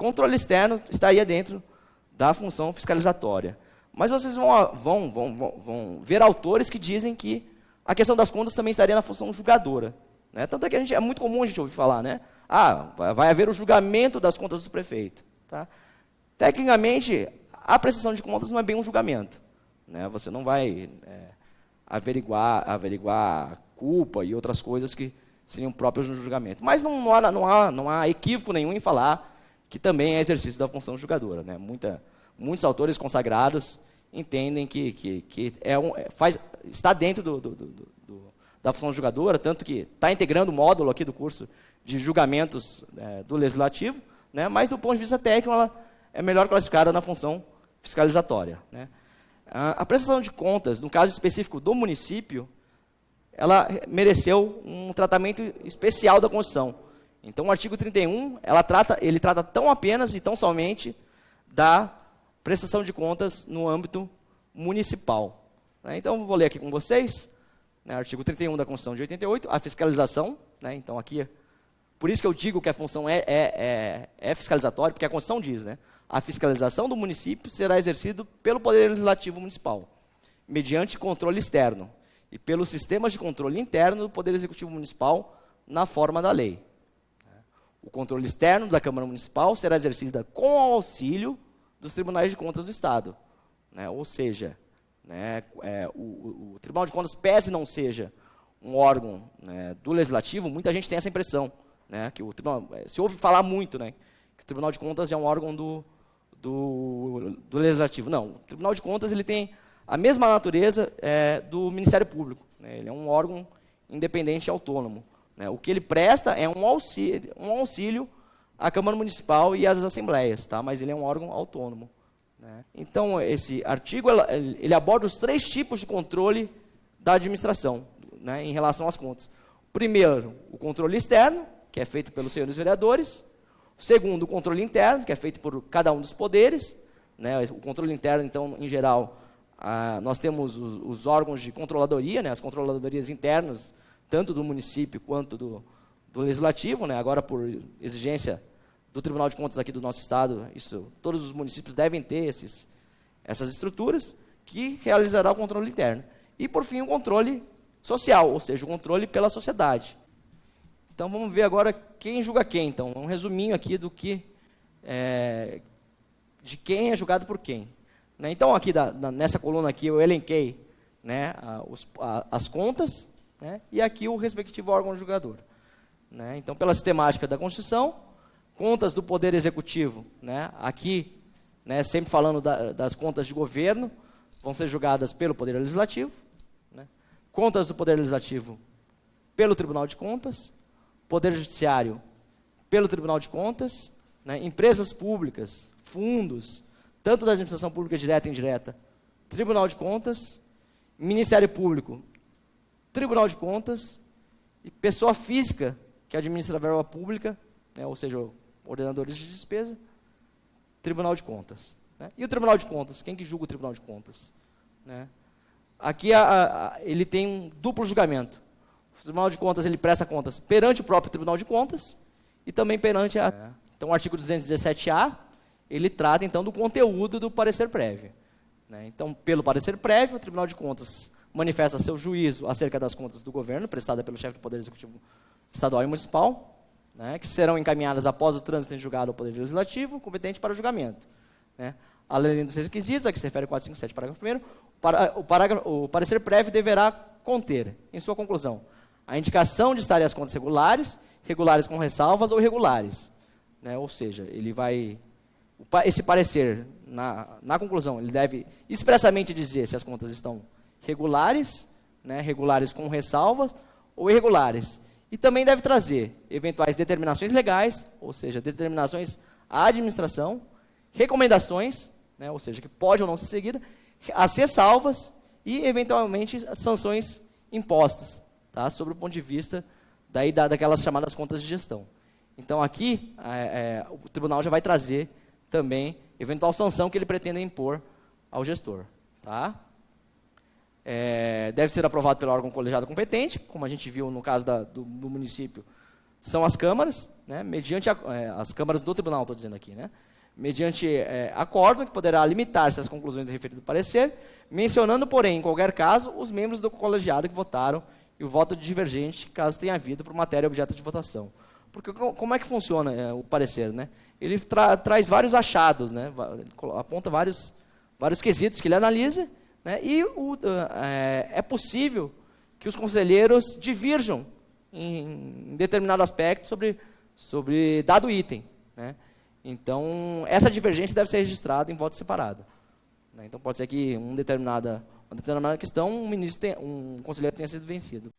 controle externo estaria dentro da função fiscalizatória. Mas vocês vão ver autores que dizem que a questão das contas também estaria na função julgadora. Né? Tanto é que é muito comum a gente ouvir falar, né? Vai haver o julgamento das contas do prefeito. Tá? Tecnicamente, a prestação de contas não é bem um julgamento. Né? Você não vai averiguar culpa e outras coisas que seriam próprias do julgamento. Mas não há equívoco nenhum em falar que também é exercício da função julgadora. Né? Muitos autores consagrados entendem que está dentro da função julgadora, tanto que está integrando o módulo aqui do curso de julgamentos do Legislativo, né? Mas do ponto de vista técnico, ela é melhor classificada na função fiscalizatória. Né? A prestação de contas, no caso específico do município, ela mereceu um tratamento especial da Constituição. Então, o artigo 31, ele trata tão apenas e tão somente da prestação de contas no âmbito municipal. Né? Então, vou ler aqui com vocês, né, artigo 31 da Constituição de 88, a fiscalização. Né? Então, aqui, por isso que eu digo que a função é fiscalizatória, porque a Constituição diz, né, a fiscalização do município será exercida pelo Poder Legislativo Municipal, mediante controle externo, e pelos sistemas de controle interno do Poder Executivo Municipal, na forma da lei. O controle externo da Câmara Municipal será exercido com o auxílio dos tribunais de contas do Estado. Né? Ou seja, né, o Tribunal de Contas, pese não seja um órgão, né, do Legislativo, muita gente tem essa impressão. Né, que o tribunal, se ouve falar muito, né, que o Tribunal de Contas é um órgão do Legislativo. Não, o Tribunal de Contas ele tem a mesma natureza do Ministério Público. Né, ele é um órgão independente e autônomo. Né, o que ele presta é um auxílio à Câmara Municipal e às assembleias, tá? Mas ele é um órgão autônomo. Né? Então, esse artigo ele aborda os 3 tipos de controle da administração, né, em relação às contas. Primeiro, o controle externo, que é feito pelos senhores vereadores. O segundo, o controle interno, que é feito por cada um dos poderes. Né? O controle interno, então, em geral, nós temos os órgãos de controladoria, né? As controladorias internas, tanto do município quanto do Legislativo. Né? Agora, por exigência do Tribunal de Contas aqui do nosso estado, todos os municípios devem ter essas estruturas, que realizará o controle interno. E, por fim, o controle social, ou seja, o controle pela sociedade. Então, vamos ver agora quem julga quem. Então, um resuminho aqui de quem é julgado por quem. Né? Então, aqui nessa coluna aqui, eu elenquei, né, as contas, né, e aqui o respectivo órgão julgador. Né? Então, pela sistemática da Constituição, contas do Poder Executivo, né, aqui, né, sempre falando das contas de governo, vão ser julgadas pelo Poder Legislativo. Né? Contas do Poder Legislativo pelo Tribunal de Contas, Poder Judiciário pelo Tribunal de Contas, né, empresas públicas, fundos, tanto da administração pública direta e indireta, Tribunal de Contas, Ministério Público, Tribunal de Contas, e pessoa física que administra a verba pública, né, ou seja, ordenadores de despesa, Tribunal de Contas. Né? E o Tribunal de Contas, quem que julga o Tribunal de Contas? Né? Aqui ele tem um duplo julgamento. O Tribunal de Contas ele presta contas perante o próprio Tribunal de Contas e também perante Então, o artigo 217-A, ele trata, então, do conteúdo do parecer prévio. Né? Então, pelo parecer prévio, o Tribunal de Contas manifesta seu juízo acerca das contas do governo, prestada pelo chefe do Poder Executivo Estadual e Municipal, né, que serão encaminhadas após o trânsito em julgado ao Poder Legislativo, competente para o julgamento. Né? Além dos requisitos, a que se refere 457, parágrafo 1º, o parecer prévio deverá conter, em sua conclusão, a indicação de estarem as contas regulares, regulares com ressalvas ou irregulares. Né? Ou seja, esse parecer, na conclusão, ele deve expressamente dizer se as contas estão regulares, né, regulares com ressalvas ou irregulares. E também deve trazer eventuais determinações legais, ou seja, determinações à administração, recomendações, né, ou seja, que pode ou não ser seguida, as ressalvas e, eventualmente, as sanções impostas, tá, sobre o ponto de vista daquelas chamadas contas de gestão. Então, aqui, o tribunal já vai trazer também eventual sanção que ele pretenda impor ao gestor. Tá? Deve ser aprovado pelo órgão colegiado competente, como a gente viu no caso do município, são as câmaras, né, mediante as câmaras do tribunal, estou dizendo aqui, né, mediante acórdão que poderá limitar-se às conclusões do referido parecer, mencionando, porém, em qualquer caso, os membros do colegiado que votaram e o voto divergente, caso tenha havido por matéria objeto de votação. Porque como é que funciona o parecer, né? Ele traz vários achados, né? Aponta vários quesitos que ele analisa, né? E é possível que os conselheiros divirjam em determinado aspecto sobre dado item, né? Então, essa divergência deve ser registrada em voto separado, né? Então, pode ser que uma determinada questão, um conselheiro tenha sido vencido.